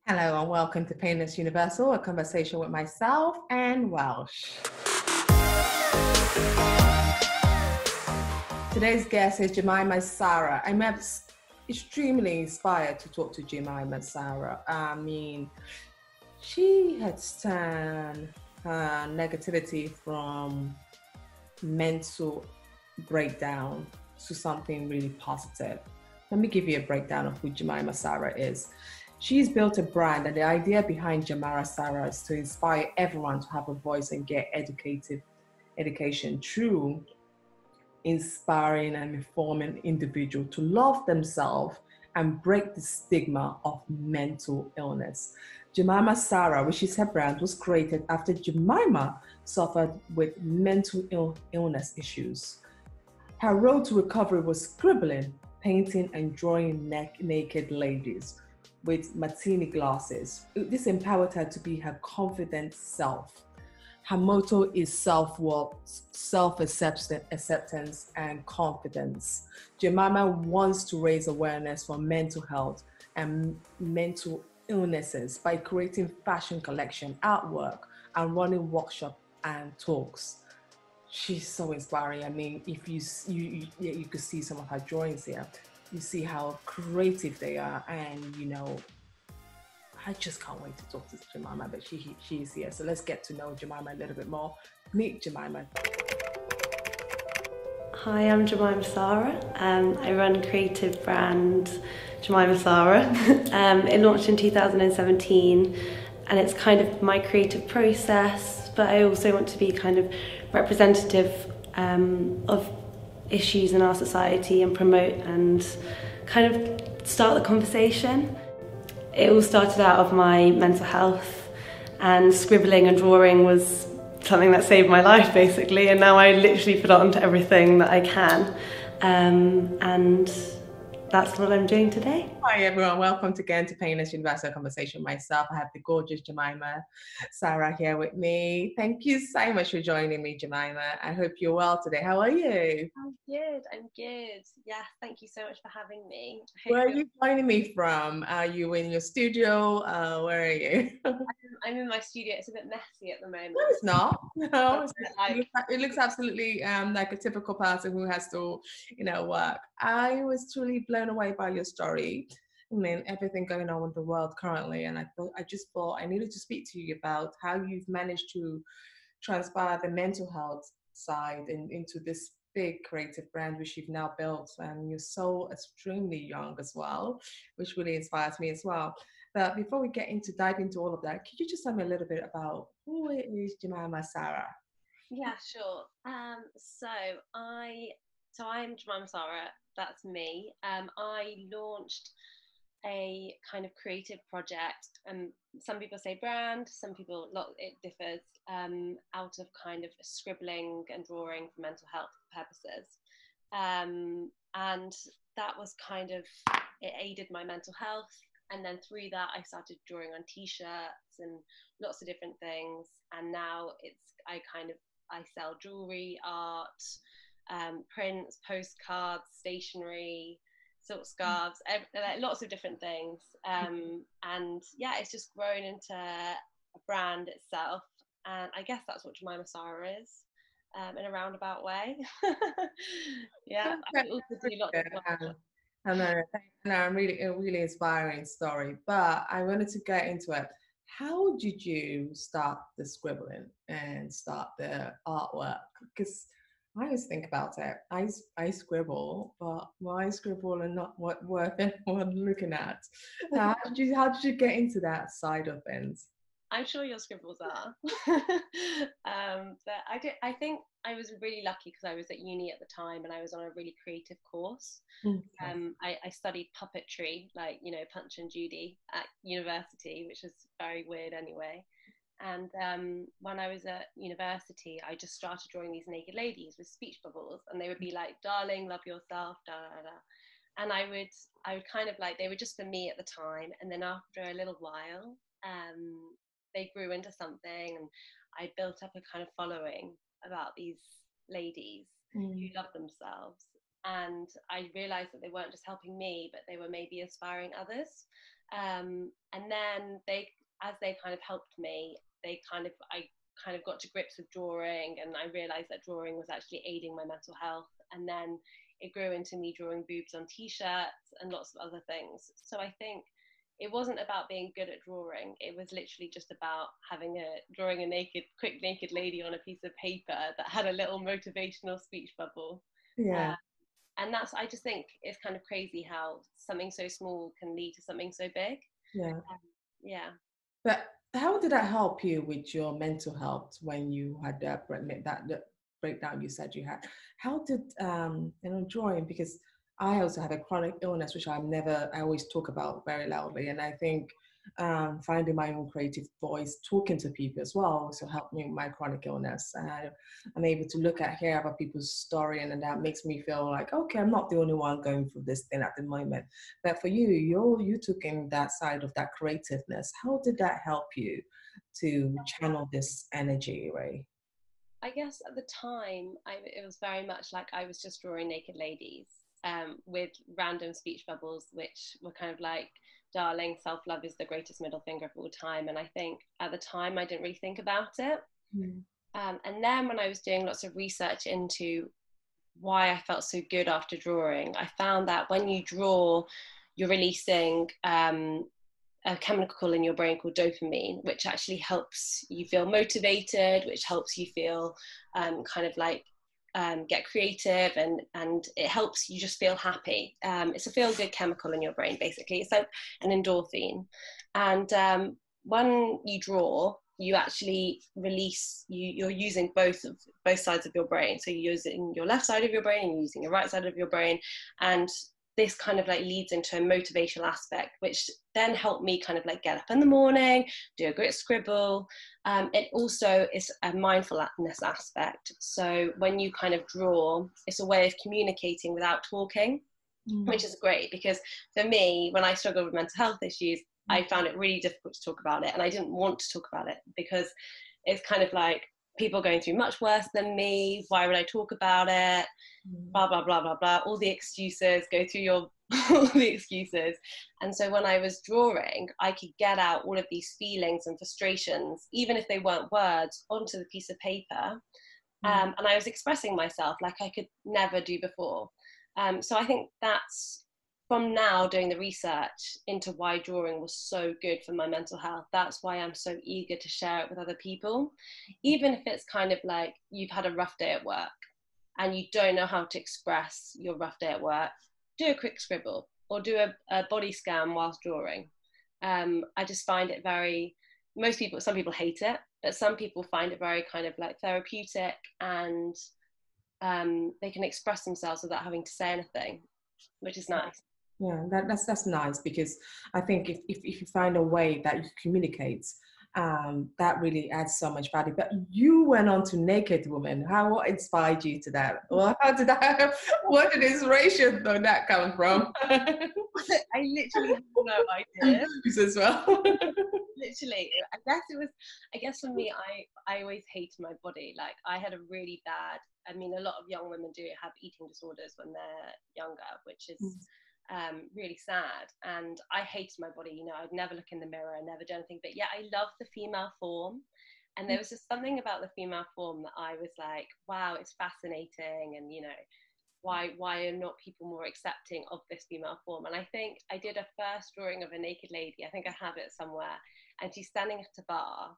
Hello and welcome to Painless Universal, a conversation with myself and Welsh. Today's guest is Jemima Sara. I'm extremely inspired to talk to Jemima Sara. I mean, she has turned her negativity from mental breakdown to something really positive. Let me give you a breakdown of who Jemima Sara is. She's built a brand, and the idea behind Jemima Sara is to inspire everyone to have a voice and get education through inspiring and informing individuals to love themselves and break the stigma of mental illness. Jemima Sara, which is her brand, was created after Jemima suffered with mental illness issues. Her road to recovery was scribbling, painting, and drawing naked ladies with martini glasses. This empowered her to be her confident self. Her motto is self-worth, self-acceptance, and confidence. Jemima wants to raise awareness for mental health and mental illnesses by creating fashion collection, artwork, and running workshops and talks. She's so inspiring. I mean, if you could see some of her drawings here, you see how creative they are, and I just can't wait to talk to Jemima, but she's here. So let's get to know Jemima a little bit more. Meet Jemima. Hi, I'm Jemima Sara. I run creative brand Jemima Sara. It launched in 2017, and it's kind of my creative process, but I also want to be kind of representative of issues in our society and promote and kind of start the conversation. It all started out of my mental health, and scribbling and drawing was something that saved my life basically, and now I literally put it onto everything that I can, and that's what I'm doing today. Hi everyone, welcome again to Painless Universal Conversation. Myself, I have the gorgeous Jemima Sara here with me. Thank you so much for joining me, Jemima. I hope you're well today. How are you? I'm good. Yeah, thank you so much for having me. Where are you joining me from? Are you in your studio? Where are you? I'm in my studio. It's a bit messy at the moment. No, it's not. No, it looks absolutely like a typical person who has to, work. I was truly blown away by your story. I mean, everything going on with the world currently, and I just thought I needed to speak to you about how you've managed to transpire the mental health side into this big creative brand which you've now built, and you're so extremely young as well, which really inspires me as well. But before we dive into all of that, could you just tell me a little bit about who is Jemima Sara? Yeah, sure. I'm Jemima Sara. That's me. I launched a kind of creative project, and some people say brand, some people it differs, out of kind of scribbling and drawing for mental health purposes, and that was kind of, it aided my mental health, and then through that I started drawing on t-shirts and lots of different things, and now I sell jewelry, art, prints, postcards, stationery, silk scarves, lots of different things. And yeah, it's just grown into a brand itself. And I guess that's what Jemima Sara is, in a roundabout way. Yeah, I also do lots of I know, really, a really inspiring story. But I wanted to get into it. How did you start the scribbling and start the artwork? Because I always think about it. I scribble, but my scribble are not what worth anyone looking at. How did you get into that side of things? I'm sure your scribbles are. But I think I was really lucky because I was at uni at the time and I was on a really creative course. Okay. I studied puppetry, like, Punch and Judy at university, which is very weird anyway. And when I was at university, I just started drawing these naked ladies with speech bubbles, and they would be like, "Darling, love yourself," da da da. And I would kind of like, they were just for me at the time. And then after a little while, they grew into something, and I built up a kind of following about these ladies who love themselves. And I realized that they weren't just helping me, but they were maybe inspiring others. And then as they kind of helped me, I kind of got to grips with drawing, and I realized that drawing was actually aiding my mental health. And then it grew into me drawing boobs on t-shirts and lots of other things. So I think it wasn't about being good at drawing. It was literally just about drawing a quick naked lady on a piece of paper that had a little motivational speech bubble. Yeah. And I just think it's kind of crazy how something so small can lead to something so big. Yeah. Yeah. But how did that help you with your mental health when you had that breakdown you said you had? How did drawing, because I also have a chronic illness which I always talk about very loudly, and I think finding my own creative voice, talking to people as well, also helped me with my chronic illness. I'm able to hear other people's story, and then that makes me feel like, okay, I'm not the only one going through this thing at the moment. But for you, you took in that side of that creativeness. How did that help you to channel this energy, Ray? I guess at the time, it was very much like I was just drawing naked ladies with random speech bubbles, which were kind of like, darling, self-love is the greatest middle finger of all time. And I think at the time, I didn't really think about it. Mm. And then when I was doing lots of research into why I felt so good after drawing, I found that when you draw, you're releasing a chemical in your brain called dopamine, which actually helps you feel motivated, which helps you feel kind of like get creative, and it helps you just feel happy. It's a feel-good chemical in your brain, basically. It's like an endorphin. And when you draw, you actually release, you're using both sides of your brain. So you're using your left side of your brain and you're using your right side of your brain. And this kind of like leads into a motivational aspect, which then helped me kind of like get up in the morning, do a great scribble. It also is a mindfulness aspect. So when you kind of draw, it's a way of communicating without talking, which is great, because for me, when I struggled with mental health issues, I found it really difficult to talk about it, and I didn't want to talk about it because it's kind of like, people going through much worse than me, why would I talk about it? Blah, blah, blah, blah, blah, all the excuses, go through all the excuses. And so when I was drawing, I could get out all of these feelings and frustrations, even if they weren't words, onto the piece of paper. And I was expressing myself like I could never do before. So I think that's, from now doing the research into why drawing was so good for my mental health, that's why I'm so eager to share it with other people. Even if it's kind of like you've had a rough day at work and you don't know how to express your rough day at work, do a quick scribble or do a body scan whilst drawing. I just find it some people hate it, but some people find it very kind of like therapeutic, and they can express themselves without having to say anything, which is nice. Yeah, that's nice, because I think if you find a way that you communicate, that really adds so much value. But you went on to Naked Woman. What inspired you to that? Well, where did inspiration though that come from? I literally have no idea. As well. Literally, I guess for me, I always hated my body. Like, I had a really bad, I mean, a lot of young women do have eating disorders when they're younger, which is really sad. And I hated my body. I'd never look in the mirror, never do anything. But yeah, I love the female form. And there was just something about the female form that I was like, wow, it's fascinating. And, why are not people more accepting of this female form? And I think I did a first drawing of a naked lady. I think I have it somewhere. And she's standing at a bar,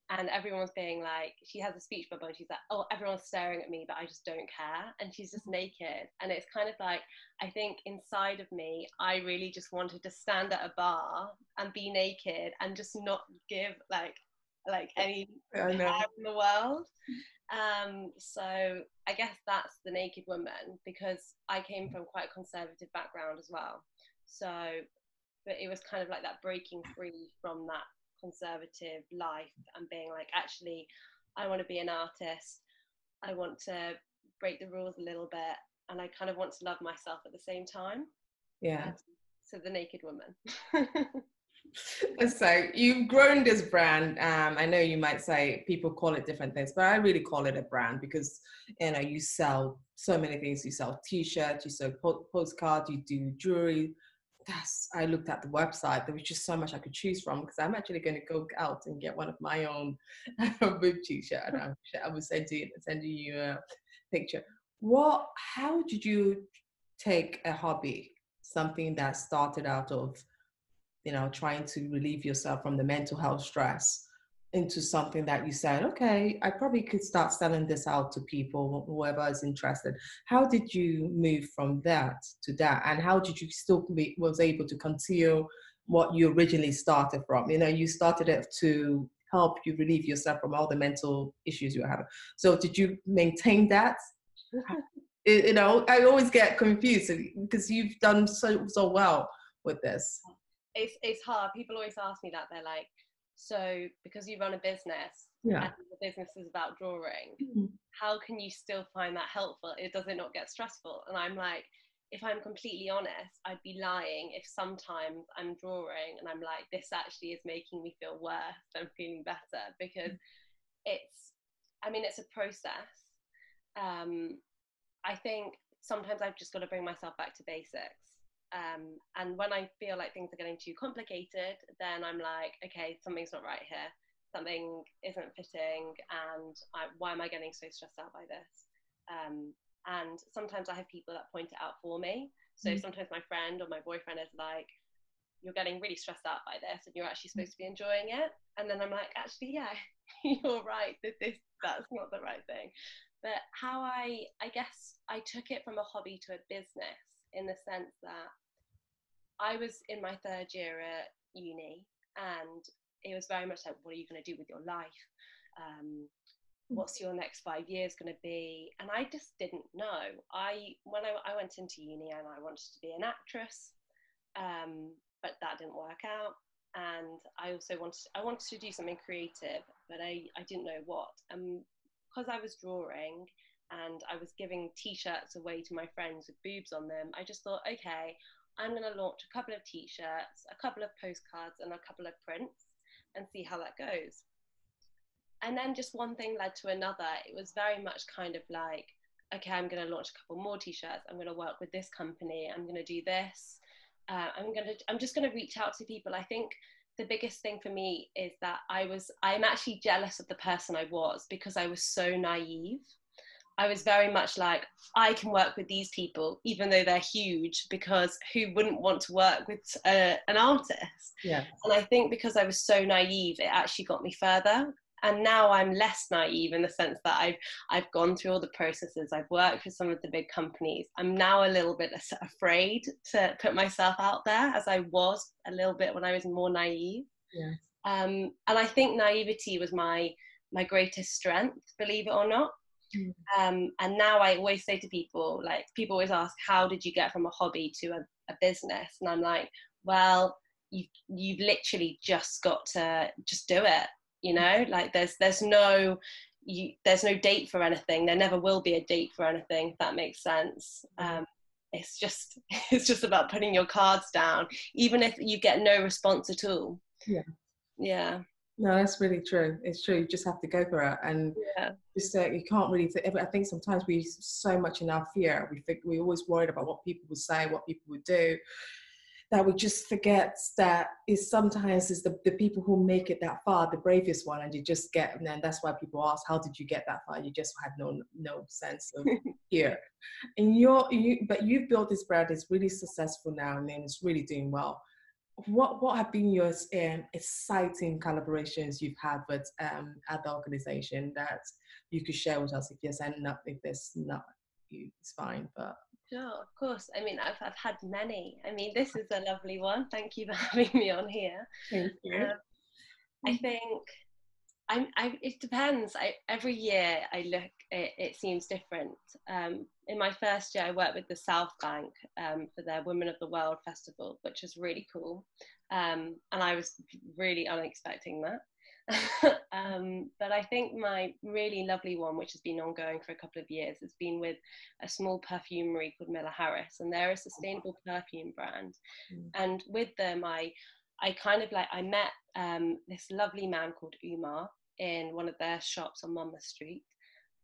and everyone's being like, she has a speech bubble, and she's like, oh, everyone's staring at me, but I just don't care. And she's just naked. And it's kind of like, I think inside of me, I really just wanted to stand at a bar and be naked and just not give like any care in the world. So I guess that's the Naked Woman, because I came from quite a conservative background as well. So, but it was kind of like that breaking free from that conservative life and being like, actually, I want to be an artist. I want to break the rules a little bit, and I kind of want to love myself at the same time. Yeah. So the Naked Woman. So you've grown this brand. I know you might say people call it different things, but I really call it a brand, because you sell so many things. You sell T-shirts, you sell postcards, you do jewelry, I looked at the website. There was just so much I could choose from, because I'm actually going to go out and get one of my own boob t-shirt. I will send you a picture. How did you take a hobby, something that started out of, trying to relieve yourself from the mental health stress, into something that you said, okay, I probably could start selling this out to people, whoever is interested. How did you move from that to that? And how did you still was able to continue what you originally started from? You started it to help you relieve yourself from all the mental issues you were having. So did you maintain that? I always get confused because you've done so well with this. It's hard. People always ask me that. They're like, so because you run a business, Yeah, and the business is about drawing, mm-hmm. how can you still find that helpful? Does it not get stressful? And I'm like, if I'm completely honest, I'd be lying if sometimes I'm drawing and I'm like, this actually is making me feel worse than feeling better, because it's a process. I think sometimes I've just got to bring myself back to basics. And when I feel like things are getting too complicated, then I'm like, okay, something's not right here. Something isn't fitting, and why am I getting so stressed out by this? And sometimes I have people that point it out for me. So sometimes my friend or my boyfriend is like, you're getting really stressed out by this, and you're actually supposed to be enjoying it. And then I'm like, actually, yeah, you're right. That's not the right thing. But how I guess I took it from a hobby to a business, in the sense that I was in my third year at uni, and it was very much like, what are you going to do with your life? What's your next 5 years going to be? And I just didn't know. When I went into uni, and I wanted to be an actress, but that didn't work out. And I also wanted to do something creative, but I didn't know what. Because I was drawing and I was giving t-shirts away to my friends with boobs on them, I just thought, okay, I'm going to launch a couple of t-shirts, a couple of postcards, and a couple of prints, and see how that goes. And then just one thing led to another. It was very much kind of like, okay, I'm going to launch a couple more t-shirts. I'm going to work with this company. I'm going to do this. I'm just going to reach out to people. I think the biggest thing for me is that I'm actually jealous of the person I was, because I was so naive. I was very much like, I can work with these people, even though they're huge, because who wouldn't want to work with an artist? Yeah. And I think because I was so naive, it actually got me further. And now I'm less naive, in the sense that I've gone through all the processes. I've worked with some of the big companies. I'm now a little bit afraid to put myself out there, as I was a little bit when I was more naive. Yeah. And I think naivety was my greatest strength, believe it or not. And now I always say to people, like, people always ask, how did you get from a hobby to a business? And I'm like, well, you've literally just got to just do it. Like there's no date for anything. There never will be a date for anything, if that makes sense. It's just about putting your cards down, even if you get no response at all. Yeah. No, that's really true. It's true. You just have to go for it, and just you can't really. I think sometimes we so much in our fear. We think we're always worried about what people would say, what people would do, that we just forget that sometimes it's the people who make it that far, the bravest one, and you just get. And then that's why people ask, "How did you get that far?" You just have no sense of fear. And but you've built this brand. It's really successful now, and it's really doing well. What have been your exciting collaborations you've had with other organizations that you could share with us? If you're signing up, if there's not, it's fine. But sure, of course. I've had many. This is a lovely one. Thank you for having me on here. Thank you. I think it depends. Every year I look, it seems different. In my first year, I worked with the South Bank for their Women of the World Festival, which was really cool. And I was really unexpecting that. But I think my really lovely one, which has been ongoing for a couple of years, has been with a small perfumery called Miller Harris, and they're a sustainable perfume brand. And with them, I met this lovely man called Umar in one of their shops on Monmouth Street,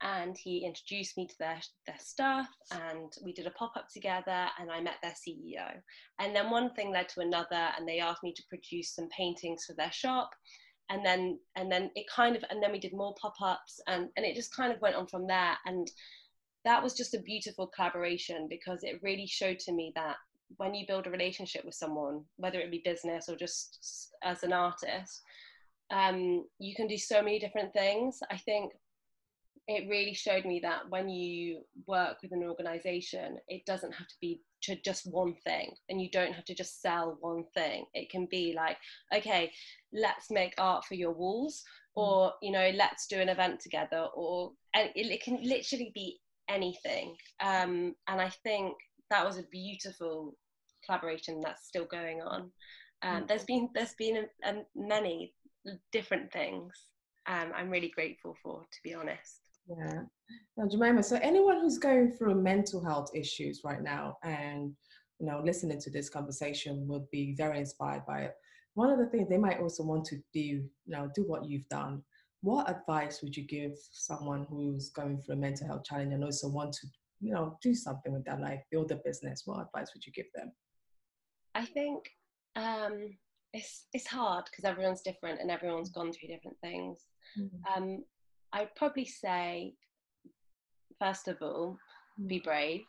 and he introduced me to their stuff, and we did a pop-up together, and I met their CEO. And then one thing led to another, and they asked me to produce some paintings for their shop. And then it kind of, and then we did more pop-ups, and it just kind of went on from there. And that was just a beautiful collaboration, because it really showed to me that when you build a relationship with someone, whether it be business or just as an artist, you can do so many different things. I think it really showed me that when you work with an organization, it doesn't have to be to just one thing, and you don't have to just sell one thing. It can be like, okay, let's make art for your walls, or, you know, let's do an event together, or, and it can literally be anything. And I think that was a beautiful collaboration that's still going on. There's been many different things I'm really grateful for, to be honest. Yeah. Now, Jemima, so anyone who's going through mental health issues right now and, you know, listening to this conversation would be very inspired by it. One of the things they might also want to do, you know, do what you've done. What advice would you give someone who's going through a mental health challenge and also want to, you know, do something with their life, build a business? What advice would you give them? I think it's hard because everyone's different and everyone's gone through different things. I'd probably say, first of all, be brave.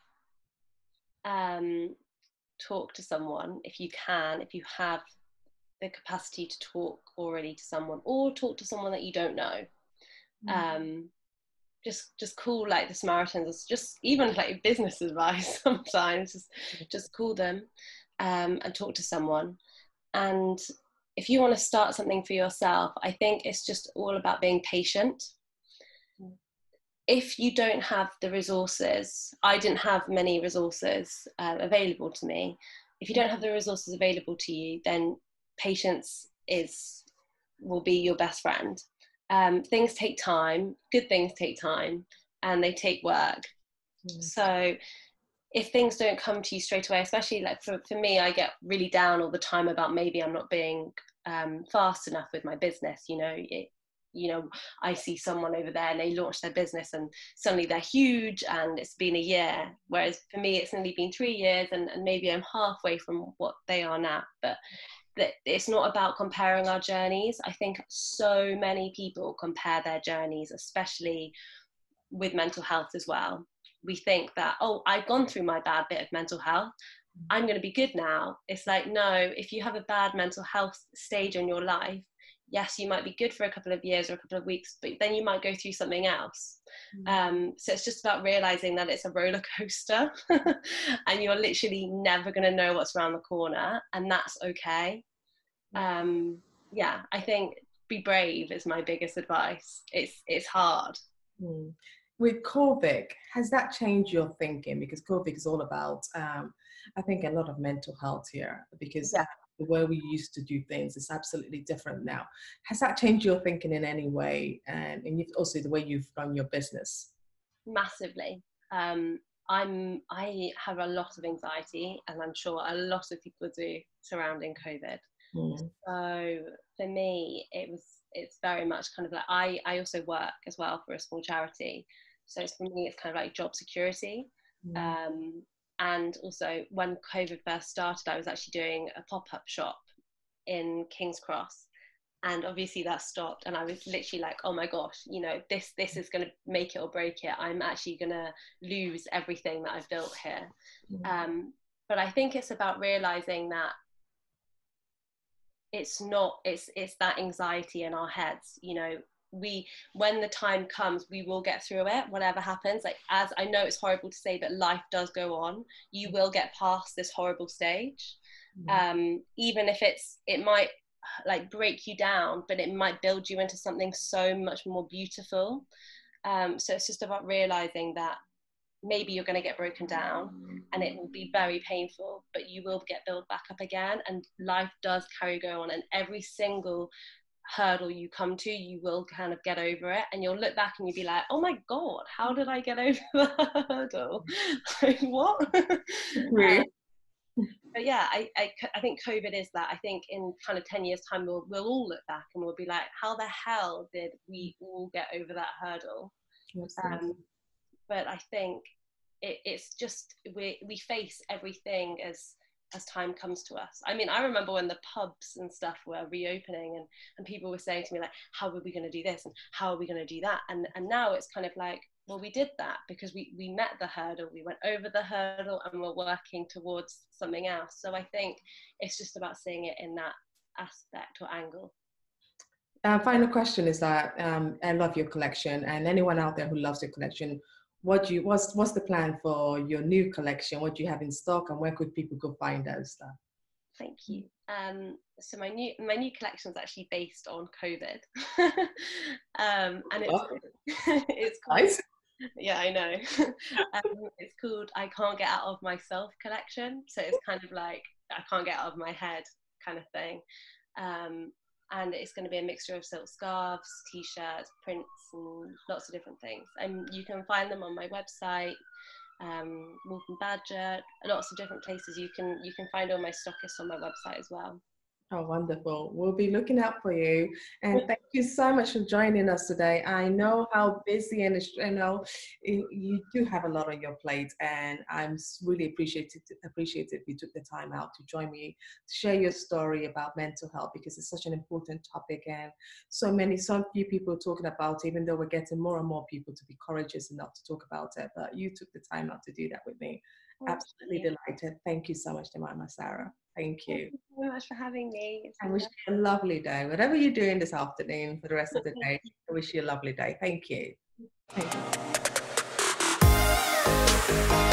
Talk to someone if you can, if you have the capacity to talk already to someone, or talk to someone that you don't know. Just call like the Samaritans, just even like business advice sometimes, just call them and talk to someone. And if you want to start something for yourself, I think it's just all about being patient. If you don't have the resources, I didn't have many resources available to me. If you don't have the resources available to you, then patience will be your best friend. Things take time, good things take time, and they take work. So if things don't come to you straight away, especially like for me, I get really down all the time about maybe I'm not being fast enough with my business. You know, I see someone over there and they launch their business and suddenly they're huge and it's been a year. Whereas for me, it's only been 3 years and maybe I'm halfway from what they are now. But it's not about comparing our journeys. I think so many people compare their journeys, especially with mental health as well. We think that, oh, I've gone through my bad bit of mental health, I'm going to be good now. It's like, no, if you have a bad mental health stage in your life, yes, you might be good for a couple of years or a couple of weeks, but then you might go through something else. So it's just about realizing that it's a roller coaster and you're literally never going to know what's around the corner, and that's okay. Yeah, I think be brave is my biggest advice. It's hard. With COVID, has that changed your thinking? Because COVID is all about, I think, a lot of mental health here, because the way we used to do things is absolutely different now. Has that changed your thinking in any way? And also the way you've run your business? Massively. I have a lot of anxiety, and I'm sure a lot of people do, surrounding COVID. So for me, it's very much kind of like, I also work as well for a small charity. So for me, it's kind of like job security. And also when COVID first started, I was actually doing a pop-up shop in King's Cross. And obviously that stopped. And I was literally like, oh my gosh, you know, this is going to make it or break it. I'm actually going to lose everything that I've built here. But I think it's about realizing that it's that anxiety in our heads. You know, when the time comes, we will get through it, whatever happens. Like, as I know it's horrible to say, but life does go on. You will get past this horrible stage. Even if it might like break you down, but it might build you into something so much more beautiful. So it's just about realizing that maybe you're going to get broken down and it will be very painful, but you will get built back up again, and life does go on, and every single hurdle you come to, you will kind of get over it, and you'll look back and you'll be like, oh my god, how did I get over that hurdle? Like, what? But yeah, I think COVID is that. I think in kind of 10 years time, we'll all look back and we'll be like, how the hell did we all get over that hurdle? Absolutely. But I think it's just we face everything as time comes to us. I mean, I remember when the pubs and stuff were reopening, and people were saying to me, like, how are we going to do this and how are we going to do that, and now it's kind of like, well, we did that because we met the hurdle, we went over the hurdle, and we're working towards something else. So I think it's just about seeing it in that aspect or angle. Final question is that I love your collection, and anyone out there who loves your collection, what's the plan for your new collection? What do you have in stock, and where could people go find those stuff? Thank you. So my new collection is actually based on COVID, and it's called, Nice. yeah, I know. It's called I Can't Get Out of Myself collection. So it's kind of like I can't get out of my head kind of thing. And it's going to be a mixture of silk scarves, t-shirts, prints, and lots of different things. And you can find them on my website, Wolf and Badger, lots of different places. You can find all my stockists on my website as well. Oh, wonderful. We'll be looking out for you. And thank you so much for joining us today. I know how busy and, you do have a lot on your plate, and I'm really appreciative you took the time out to join me to share your story about mental health, because it's such an important topic, and so few people talking about it, even though we're getting more and more people to be courageous enough to talk about it. But you took the time out to do that with me. Absolutely delighted. Thank you so much, Jemima Sara. Thank you. Thank you so much for having me. I wish you a lovely day. Whatever you're doing this afternoon for the rest of the day, I wish you a lovely day. Thank you. Thank you.